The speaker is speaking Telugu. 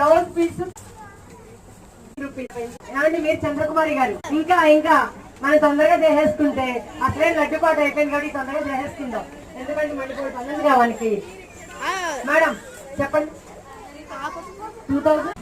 బ్లౌజ్ పీస్ ఏమండి మీరు చంద్రకుమారి గారు ఇంకా ఇంకా మనం తొందరగా చేసేసుకుంటే అసలే లడ్డుపాటు అయిపోయింది కాబట్టి తొందరగా చేసేసుకుందాం. ఎందుకంటే మళ్ళీ కూడా పన్నెండు కావానికి. మేడం చెప్పండి. 2000